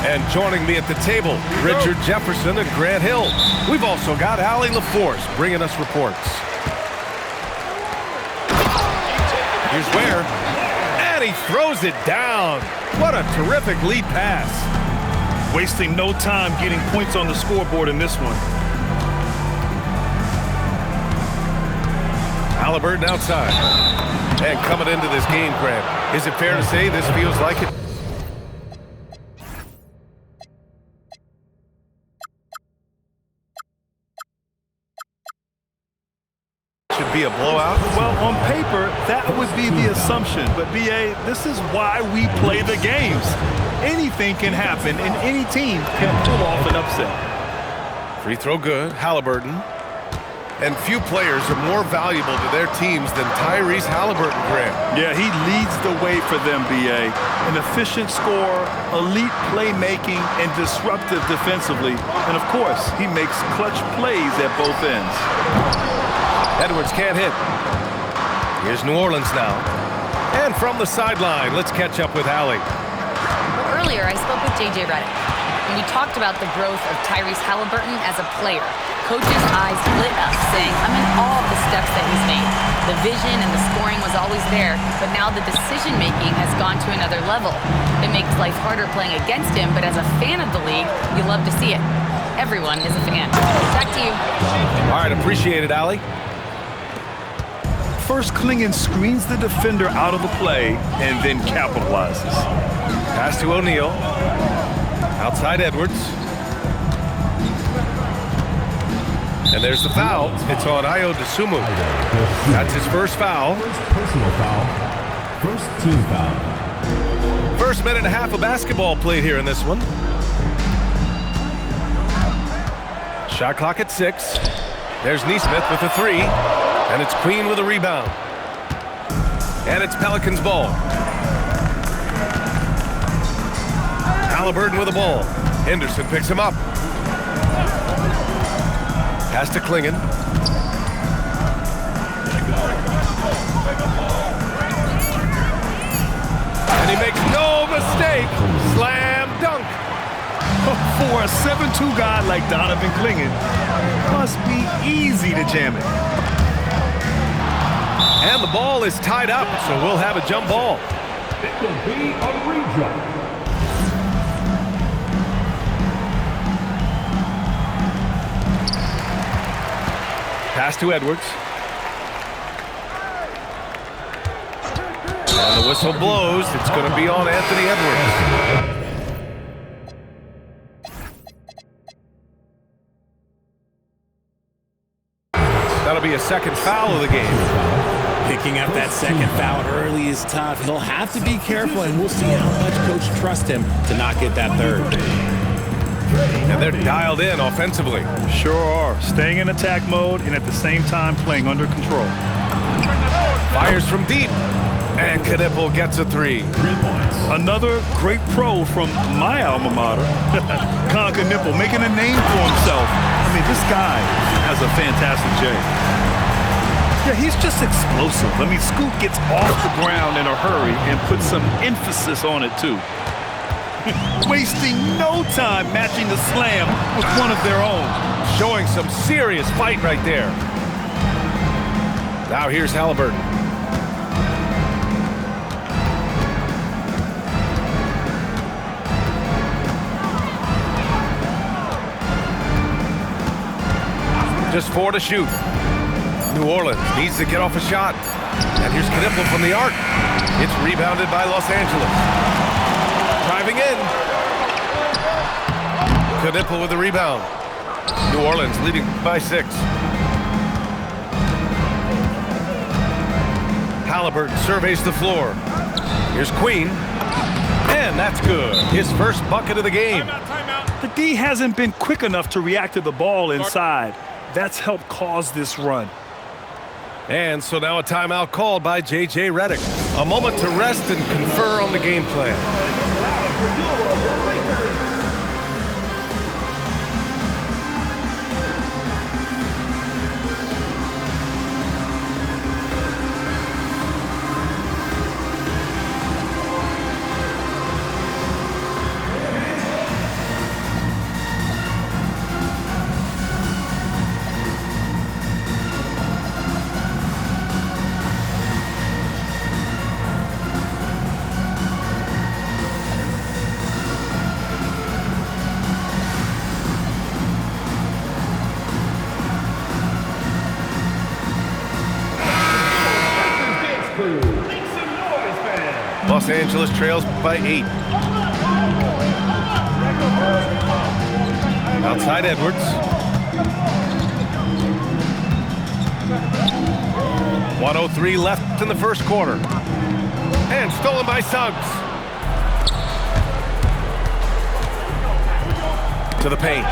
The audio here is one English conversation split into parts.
And joining me at the table, Richard Jefferson and Grant Hill. We've also got Allie LaForce bringing us reports. Here's Ware, and he throws it down. What a terrific lead pass. Wasting no time getting points on the scoreboard in this one. Halliburton outside. And coming into this game, Grant, is it fair to say this feels like it? Should be a blowout? Well, on paper, that would be the assumption. But, B.A., this is why we play the games. Anything can happen, and any team can pull off an upset. Free throw good. Halliburton. And few players are more valuable to their teams than Tyrese Halliburton, Grant. Yeah, he leads the way for them, B.A. An efficient scorer, elite playmaking, and disruptive defensively. And, of course, he makes clutch plays at both ends. Edwards can't hit. Here's New Orleans now. And from the sideline, let's catch up with Allie. Well, earlier, I spoke with J.J. Redick, and we talked about the growth of Tyrese Halliburton as a player. Coach's eyes lit up, saying, I'm in awe of the steps that he's made. The vision and the scoring was always there, but now the decision-making has gone to another level. It makes life harder playing against him, but as a fan of the league, you love to see it. Everyone is a fan. Back to you. All right, appreciate it, Allie. First, Clingan screens the defender out of the play and then capitalizes. Pass to O'Neal. Outside Edwards. And there's the foul. It's on Ayo Dosunmu. That's his first foul. First personal foul. First team foul. First minute and a half of basketball played here in this one. Shot clock at 6. There's Nesmith with a 3. And it's Queen with a rebound. And it's Pelicans ball. Halliburton with the ball. Henderson picks him up. Pass to Clingan. And he makes no mistake. Slam dunk. For a 7'2" guy like Donovan Clingan, must be easy to jam it. And the ball is tied up, so we'll have a jump ball. It will be a re-jump. Pass to Edwards. And the whistle blows. It's going to be on Anthony Edwards. That'll be a second foul of the game. Picking up that second foul early is tough. He'll have to be careful, and we'll see how much coach trusts him to not get that third. And they're dialed in offensively. Sure are. Staying in attack mode and at the same time playing under control. Fires from deep. And Knipple gets a 3. 3 points. Another great pro from my alma mater. Con Knipple making a name for himself. I mean, this guy has a fantastic game. Yeah, he's just explosive. I mean, Scoot gets off the ground in a hurry and puts some emphasis on it, too. Wasting no time matching the slam with one of their own. Showing some serious fight right there. Now here's Halliburton. Just 4 to shoot. New Orleans needs to get off a shot. And here's Knipple from the arc. It's rebounded by Los Angeles. Driving in. Knipple with the rebound. New Orleans leading by 6. Halliburton surveys the floor. Here's Queen. And that's good. His first bucket of the game. The D hasn't been quick enough to react to the ball inside. That's helped cause this run. And so now a timeout called by J.J. Redick. A moment to rest and confer on the game plan. Los Angeles trails by 8. Outside Edwards. 1:03 left in the first quarter. And stolen by Suggs. To the paint.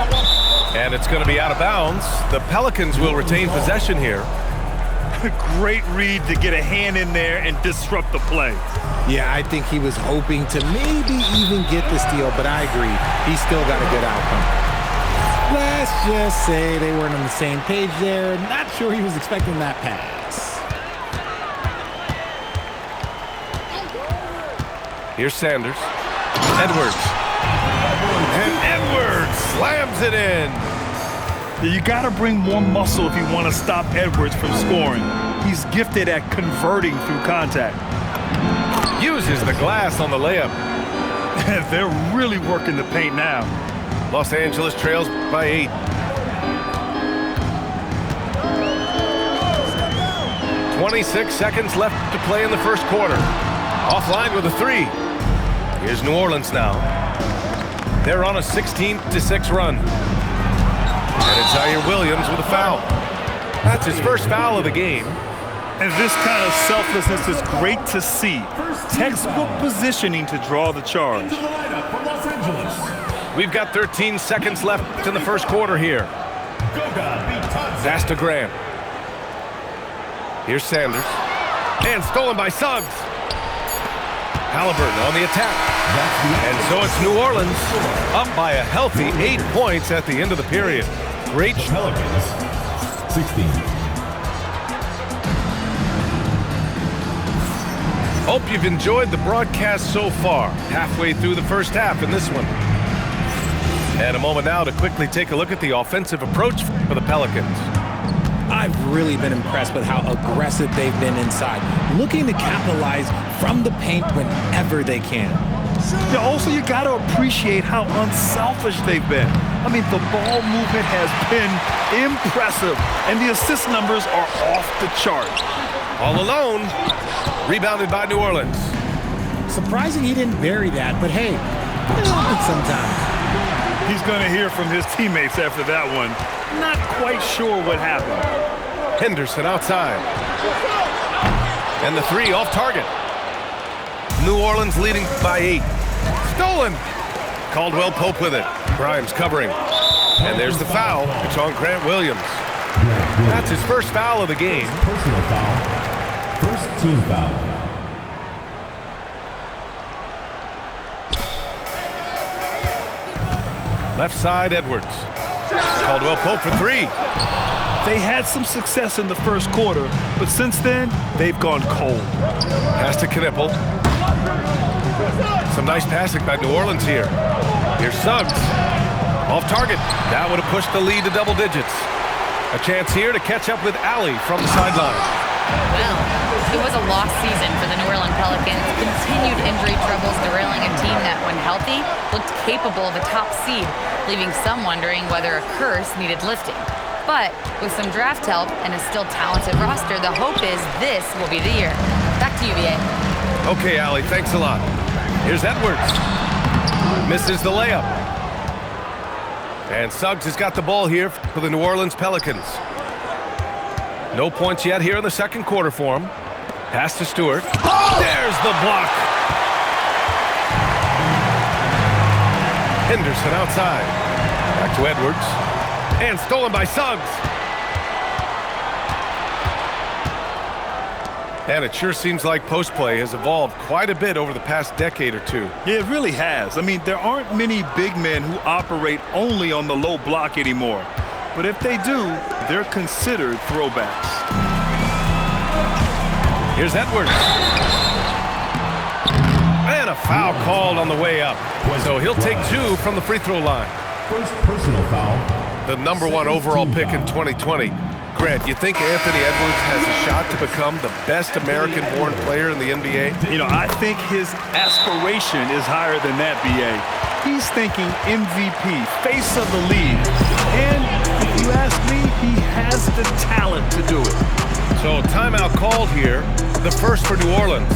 And it's going to be out of bounds. The Pelicans will retain possession here. Great read to get a hand in there and disrupt the play. Yeah, I think he was hoping to maybe even get the steal, but I agree. He still got a good outcome. Let's just say they weren't on the same page there. Not sure he was expecting that pass. Here's Sanders. Edwards. And Edwards slams it in. You got to bring more muscle if you want to stop Edwards from scoring. He's gifted at converting through contact. Uses the glass on the layup. They're really working the paint now. Los Angeles trails by 8. .26 seconds left to play in the first quarter. Offline with a 3. Here's New Orleans now. They're on a 16-6 run. And it's Zaire Williams with a foul. That's his first foul of the game. And this kind of selflessness is great to see. Textbook positioning to draw the charge. We've got 13 seconds left in the first quarter here. Pass to Grant. Here's Sanders. And stolen by Suggs. Halliburton on the attack. And so it's New Orleans up by a healthy 8 points at the end of the period. Great. Pelicans, 16. Hope you've enjoyed the broadcast so far. Halfway through the first half in this one. And a moment now to quickly take a look at the offensive approach for the Pelicans. I've really been impressed with how aggressive they've been inside, looking to capitalize from the paint whenever they can. Yeah, also, you got to appreciate how unselfish they've been. I mean, the ball movement has been impressive, and the assist numbers are off the chart. All alone, rebounded by New Orleans. Surprising he didn't bury that, but hey, it happens sometimes. He's going to hear from his teammates after that one. Not quite sure what happened. Henderson outside. And the 3 off target. New Orleans leading by 8. Stolen. Caldwell Pope with it. Grimes covering. And there's the foul. It's on Grant Williams. That's his first foul of the game. Personal foul. First team foul. Left side, Edwards. Caldwell Pope for 3. They had some success in the first quarter, but since then, they've gone cold. Pass to Knipple. Some nice passing by New Orleans here. Here's Suggs. Off target. That would have pushed the lead to double digits. A chance here to catch up with Allie from the sideline. Well, it was a lost season for the New Orleans Pelicans. Continued injury troubles derailing a team that, when healthy, looked capable of a top seed, leaving some wondering whether a curse needed lifting. But with some draft help and a still talented roster, the hope is this will be the year. Back to you, VA. Okay, Allie, thanks a lot. Here's Edwards. Misses the layup. And Suggs has got the ball here for the New Orleans Pelicans. No points yet here in the second quarter for him. Pass to Stewart. There's the block. Henderson outside. Back to Edwards. And stolen by Suggs. And it sure seems like post play has evolved quite a bit over the past decade or two. Yeah, it really has. I mean, there aren't many big men who operate only on the low block anymore. But if they do, they're considered throwbacks. Here's Edwards. And a foul called on the way up. So he'll take 2 from the free throw line. First personal foul. The number 1 overall pick in 2020. Grant, you think Anthony Edwards has a shot to become the best American-born player in the NBA? You know, I think his aspiration is higher than that, BA. He's thinking MVP, face of the league. And if you ask me, he has the talent to do it. So timeout called here, the first for New Orleans.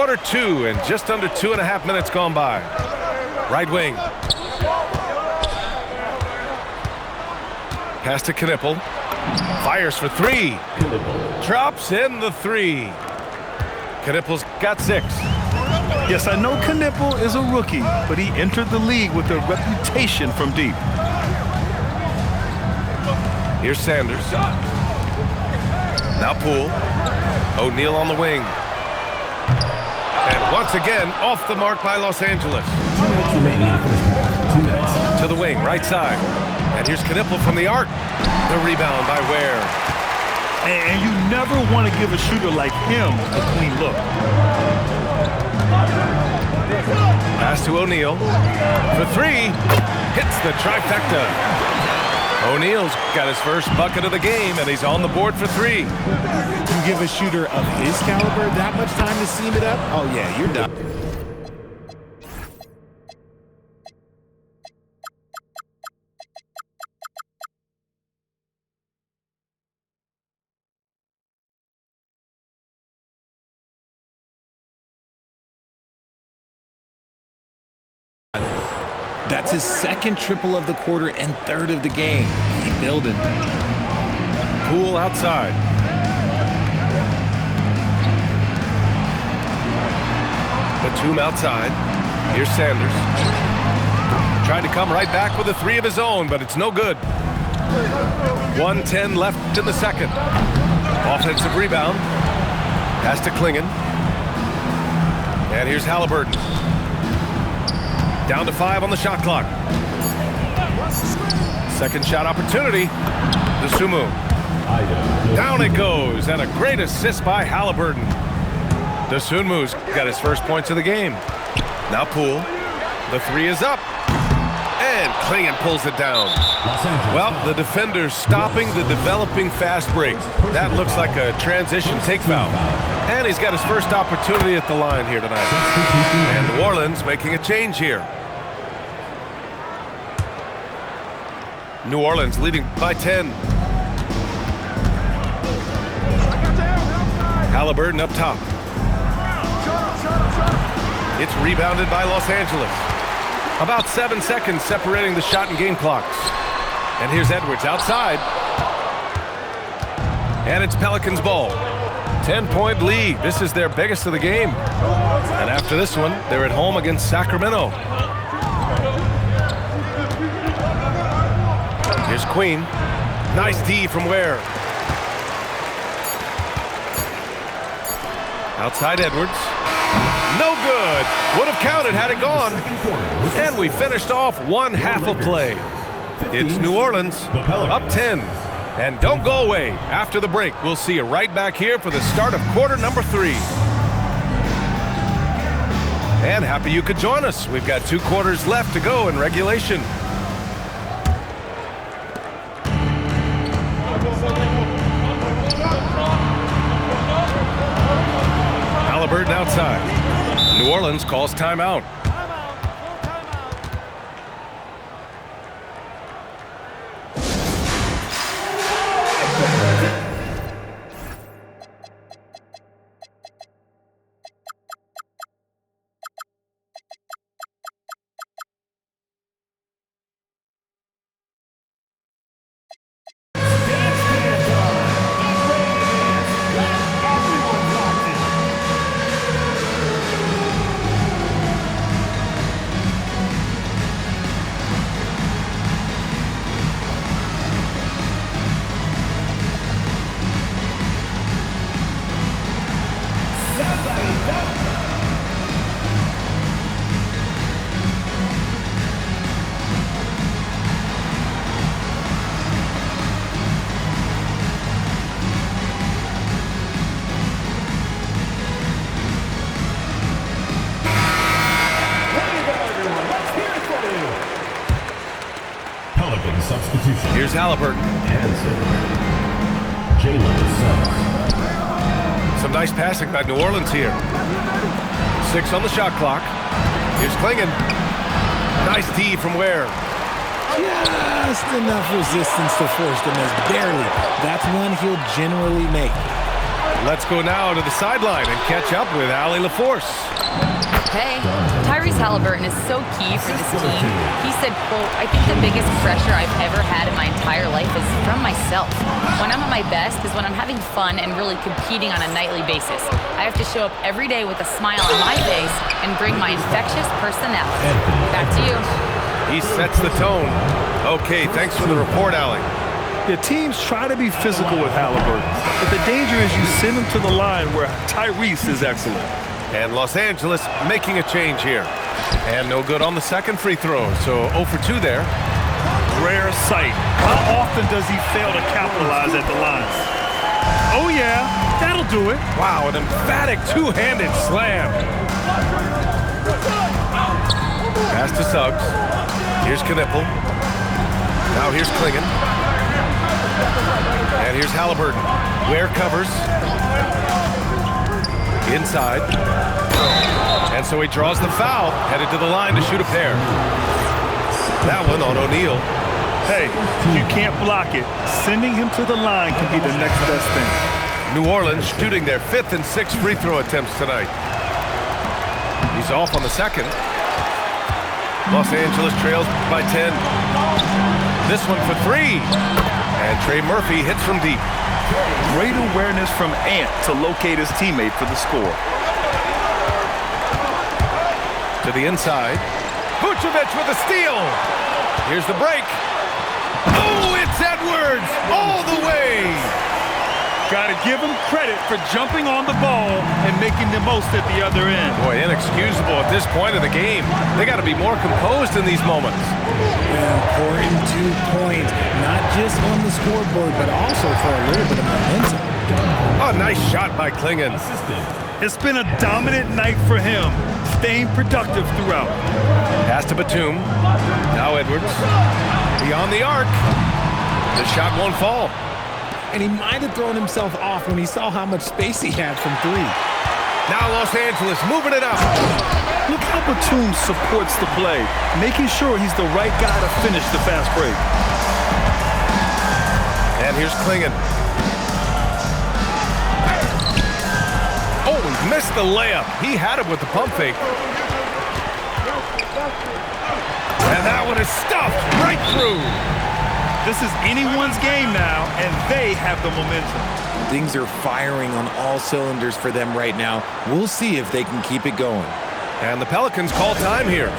Quarter two and just under 2.5 minutes gone by. Right wing. Pass to Knipple. Fires for three. Drops in the three. Knipple's got 6. Yes, I know Knipple is a rookie, but he entered the league with a reputation from deep. Here's Sanders. Now Poole. O'Neal on the wing. And once again, off the mark by Los Angeles. 2 minutes remaining in the first half. 2 minutes. To the wing, right side. And here's Knipple from the arc. The rebound by Ware. And you never want to give a shooter like him a clean look. Pass to O'Neal. For 3. Hits the trifecta. O'Neal's got his first bucket of the game, and he's on the board for 3. You give a shooter of his caliber that much time to seam it up? Oh, yeah, you're done. That's his second triple of the quarter and third of the game. Keep building. Poole outside. Batum outside. Here's Sanders. Trying to come right back with a 3 of his own, but it's no good. 1:10 left in the second. Offensive rebound. Pass to Klingon. And here's Halliburton. Down to 5 on the shot clock. Second shot opportunity. Dosunmu. Down it goes, and a great assist by Halliburton. Dosunmu's got his first points of the game. Now Poole. The 3 is up. And Klingon pulls it down. Well, the defender's stopping the developing fast break. That looks like a transition take foul. And he's got his first opportunity at the line here tonight. And New Orleans making a change here. New Orleans leading by 10. Halliburton up top. It's rebounded by Los Angeles. About 7 seconds separating the shot and game clocks. And here's Edwards outside. And it's Pelicans ball. 10-point lead. This is their biggest of the game. And after this one, they're at home against Sacramento. Here's Queen. Nice D from Ware. Outside Edwards. No good. Would have counted had it gone. And we finished off one half of play. It's New Orleans up 10. And don't go away. After the break, we'll see you right back here for the start of quarter number 3. And happy you could join us. We've got 2 quarters left to go in regulation. Halliburton outside. New Orleans calls timeout. Substitution. Here's Halliburton. Some nice passing by New Orleans here. 6 on the shot clock. Here's Klingon. Nice D from Ware. Just enough resistance to force the miss. Barely. That's one he'll generally make. Let's go now to the sideline and catch up with Allie LaForce. Hey, Tyrese Halliburton is so key for this team. He said, quote, "I think the biggest pressure I've ever had in my entire life is from myself. When I'm at my best is when I'm having fun and really competing on a nightly basis. I have to show up every day with a smile on my face and bring my infectious personality." Back to you. He sets the tone. Okay, thanks for the report, Allie. The teams try to be physical with Halliburton, but the danger is you send him to the line where Tyrese is excellent. And Los Angeles making a change here. And no good on the second free throw, so 0 for 2 there. Rare sight. How often does he fail to capitalize at the line? Oh yeah, that'll do it. Wow, an emphatic two-handed slam. Pass to Suggs. Here's Knipple. Now here's Klingon. And here's Halliburton. Ware covers. Inside. And so he draws the foul, headed to the line to shoot a pair. That one on O'Neal. Hey, if you can't block it, sending him to the line can be the next best thing. New Orleans shooting their 5th and 6th free throw attempts tonight. He's off on the second. Los Angeles trails by 10. This one for 3. And Trey Murphy hits from deep. Great awareness from Ant to locate his teammate for the score. To the inside. Vucevic with a steal. Here's the break. Oh, it's Edwards all the way. Got to give him credit for jumping on the ball and making the most at the other end. Boy, inexcusable at this point of the game. They got to be more composed in these moments. Important 2 points, not just on the scoreboard, but also for a little bit of momentum. Oh, nice shot by Klingon. It's been a dominant night for him, staying productive throughout. Pass to Batum. Now Edwards. Beyond the arc. The shot won't fall. And he might have thrown himself off when he saw how much space he had from 3. Now Los Angeles moving it up. Look how Batum supports the play, making sure he's the right guy to finish the fast break. And here's Klingon. Oh, he missed the layup. He had it with the pump fake. And that one is stuffed right through. This is anyone's game now, and they have the momentum. Things are firing on all cylinders for them right now. We'll see if they can keep it going. And the Pelicans call time here.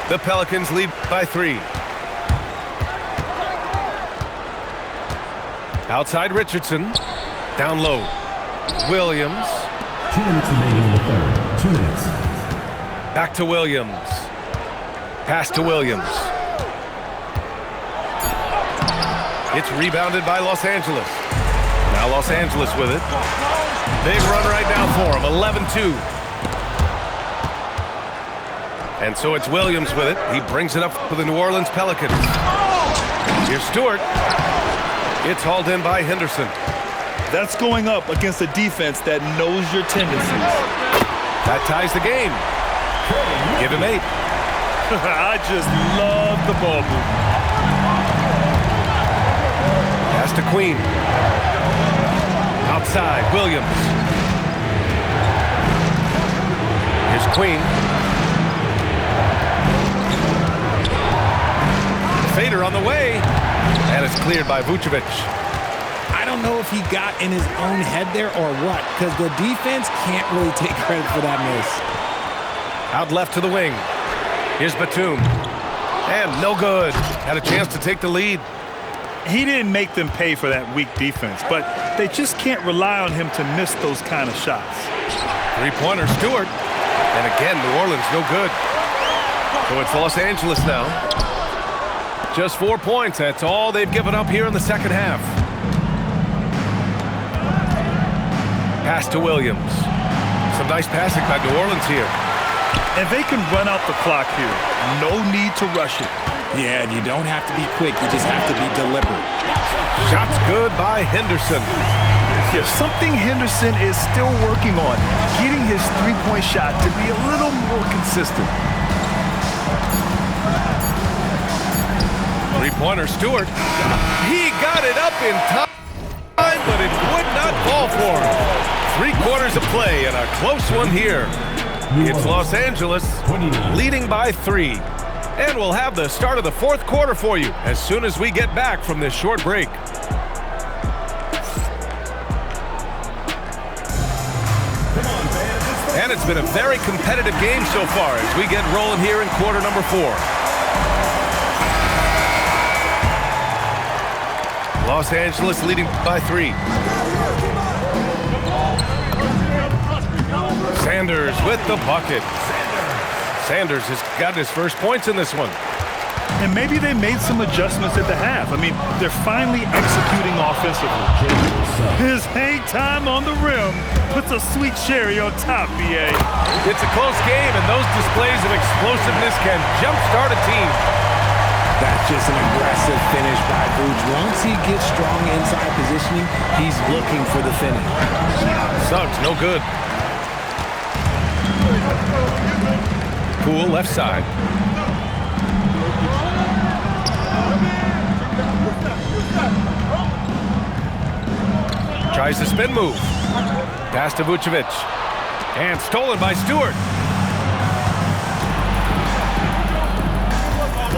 The Pelicans lead by 3. Outside Richardson. Down low. Williams. 2 minutes remaining in the third. 2 minutes. Back to Williams. Pass to Williams. It's rebounded by Los Angeles. Now Los Angeles with it. Big run right now for him. 11-2. And so it's Williams with it. He brings it up for the New Orleans Pelicans. Here's Stewart. It's hauled in by Henderson. That's going up against a defense that knows your tendencies. That ties the game. Give him 8. I just love the ball movement. Pass to Queen. Outside, Williams. Here's Queen. Fader on the way, and it's cleared by Vucevic. I don't know if he got in his own head there or what, because the defense can't really take credit for that miss. Out left to the wing. Here's Batum. And no good. Had a chance to take the lead. he didn't make them pay for that weak defense, but they just can't rely on him to miss those kind of shots. Three-pointer, Stewart. And again, New Orleans, no good. So it's Los Angeles now. Just 4 points. That's all they've given up here in the second half. Pass to Williams. Some nice passing by New Orleans here. And they can run out the clock here. No need to rush it. Yeah, and you don't have to be quick. You just have to be deliberate. Shot's good by Henderson. There's something Henderson is still working on, getting his three-point shot to be a little more consistent. Three-pointer, Stewart. He got it up in time, but it would not fall for him. 3 quarters of play and a close one here. It's Los Angeles leading by 3. And we'll have the start of the 4th quarter for you as soon as we get back from this short break. And it's been a very competitive game so far as we get rolling here in quarter number 4. Los Angeles leading by 3. Sanders with the bucket. Sanders has gotten his first points in this one. And maybe they made some adjustments at the half. I mean, they're finally executing offensively. His hang time on the rim puts a sweet cherry on top, B.A. It's a close game, and those displays of explosiveness can jumpstart a team. That's just an aggressive finish by Vooch. Once he gets strong inside positioning, he's looking for the finish. Suggs, no good. Poole, left side. Tries the spin move. Pass to Vucevic. And stolen by Stewart.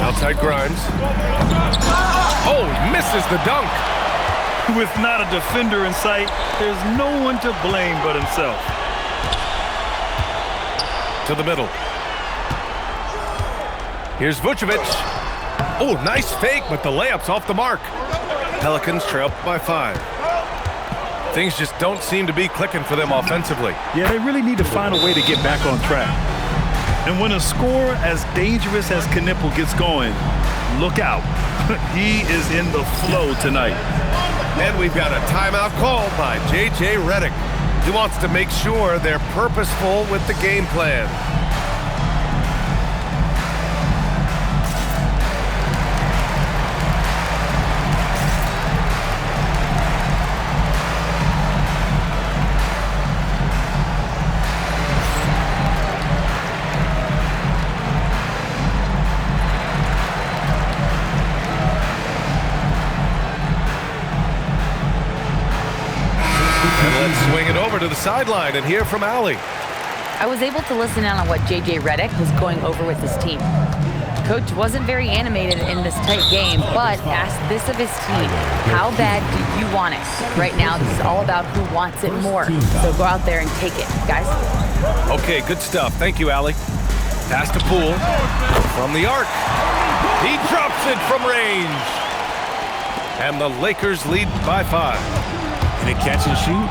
Outside Grimes. Oh, misses the dunk. With not a defender in sight, there's no one to blame but himself. To the middle. Here's Vucevic. Oh, nice fake, but the layup's off the mark. Pelicans trail by 5. Things just don't seem to be clicking for them offensively. Yeah, they really need to find a way to get back on track. And when a scorer as dangerous as Knipple gets going, look out. He is in the flow tonight. And we've got a timeout called by JWick. He wants to make sure they're purposeful with the game plan. Swing it over to the sideline and hear from Allie. I was able to listen in on what JWick was going over with his team. Coach wasn't very animated in this tight game, but asked this of his team: how bad do you want it? Right now, this is all about who wants it more. So go out there and take it, guys. Okay, good stuff. Thank you, Allie. Pass to Poole from the arc. He drops it from range. And the Lakers lead by 5. In a catch and shoot,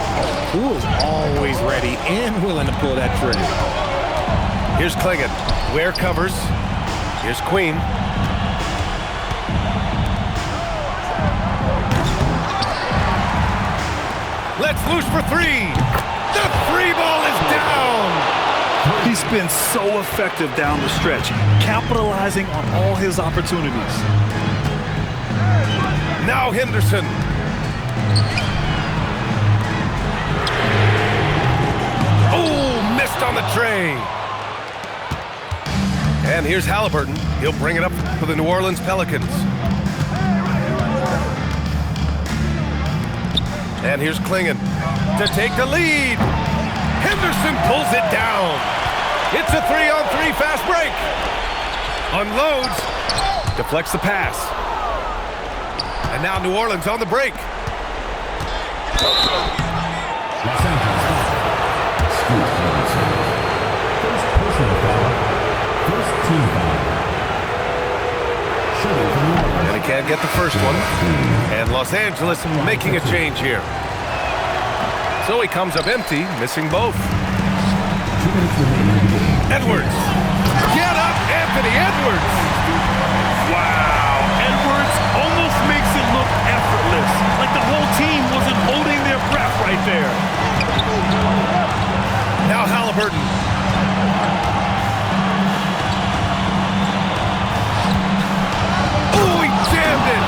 Poole's always ready and willing to pull that trigger. Here's Klingon. Ware covers. Here's Queen. Let's loose for 3. The 3 ball is down. He's been so effective down the stretch, capitalizing on all his opportunities. Now Henderson. Oh, missed on the tray. And here's Halliburton. He'll bring it up for the New Orleans Pelicans. And here's Klingon to take the lead. Henderson pulls it down. It's a 3-on-3 fast break. Unloads. Deflects the pass. And now New Orleans on the break. And Can't get the first one. And Los Angeles making a change here. So he comes up empty, missing both. 2 minutes remaining in the game. Edwards. Get up, Anthony Edwards. Wow. Edwards almost makes it look effortless, like the whole team wasn't holding their breath right there. Now Halliburton. Oh, he jammed it.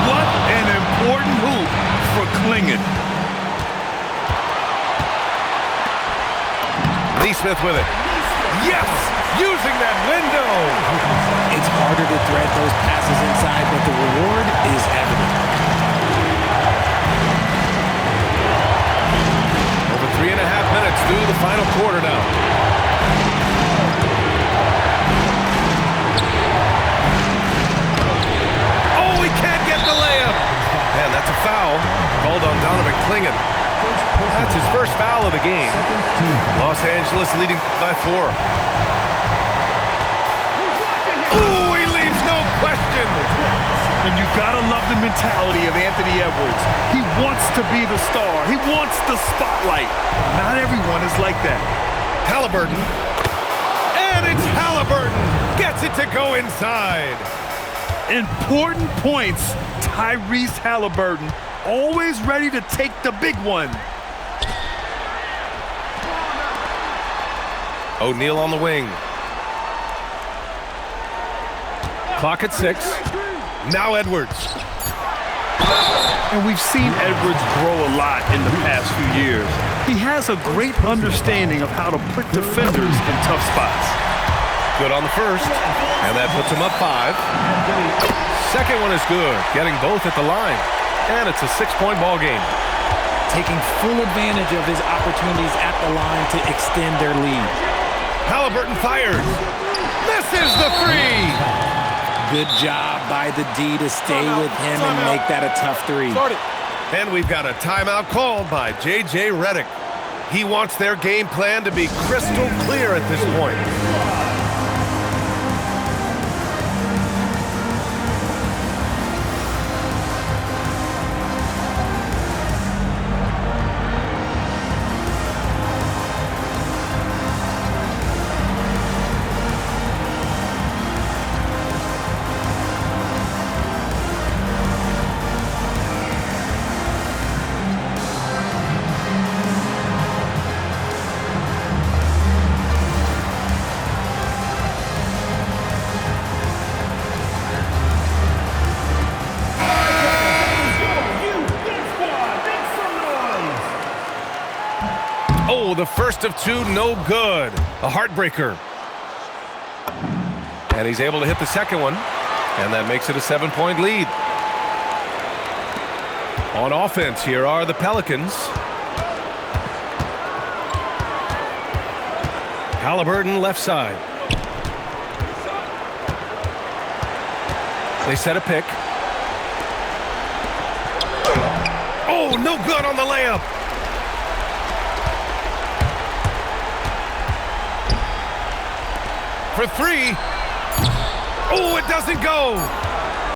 What an important hoop for Klingon. Smith with it. Yes! Using that window! It's harder to thread those passes inside, but the reward is evident. Over 3.5 minutes through the final quarter now. Oh, he can't get the layup! Man, that's a foul. Called on Donovan Klingon. That's his first foul of the game. Los Angeles leading by 4. Ooh, he leaves no question. And you gotta love the mentality of Anthony Edwards. He wants to be the star. He wants the spotlight. Not everyone is like that. Halliburton. And it's Halliburton. Gets it to go inside. Important points. Tyrese Halliburton, always ready to take the big one. O'Neal on the wing. Clock at 6. Now Edwards. And we've seen Edwards grow a lot in the past few years. He has a great understanding of how to put defenders in tough spots. Good on the first. And that puts him up 5. Second one is good. Getting both at the line. And it's a 6-point ball game. Taking full advantage of his opportunities at the line to extend their lead. Halliburton fires. Misses the 3. Good job by the D to stay with him and make that a tough 3. And we've got a timeout called by J.J. Redick. He wants their game plan to be crystal clear at this point. Oh, the first of 2, no good. A heartbreaker. And he's able to hit the second one. And that makes it a 7-point lead. On offense, here are the Pelicans. Halliburton left side. They set a pick. Oh, no good on the layup. For 3. Oh, it doesn't go.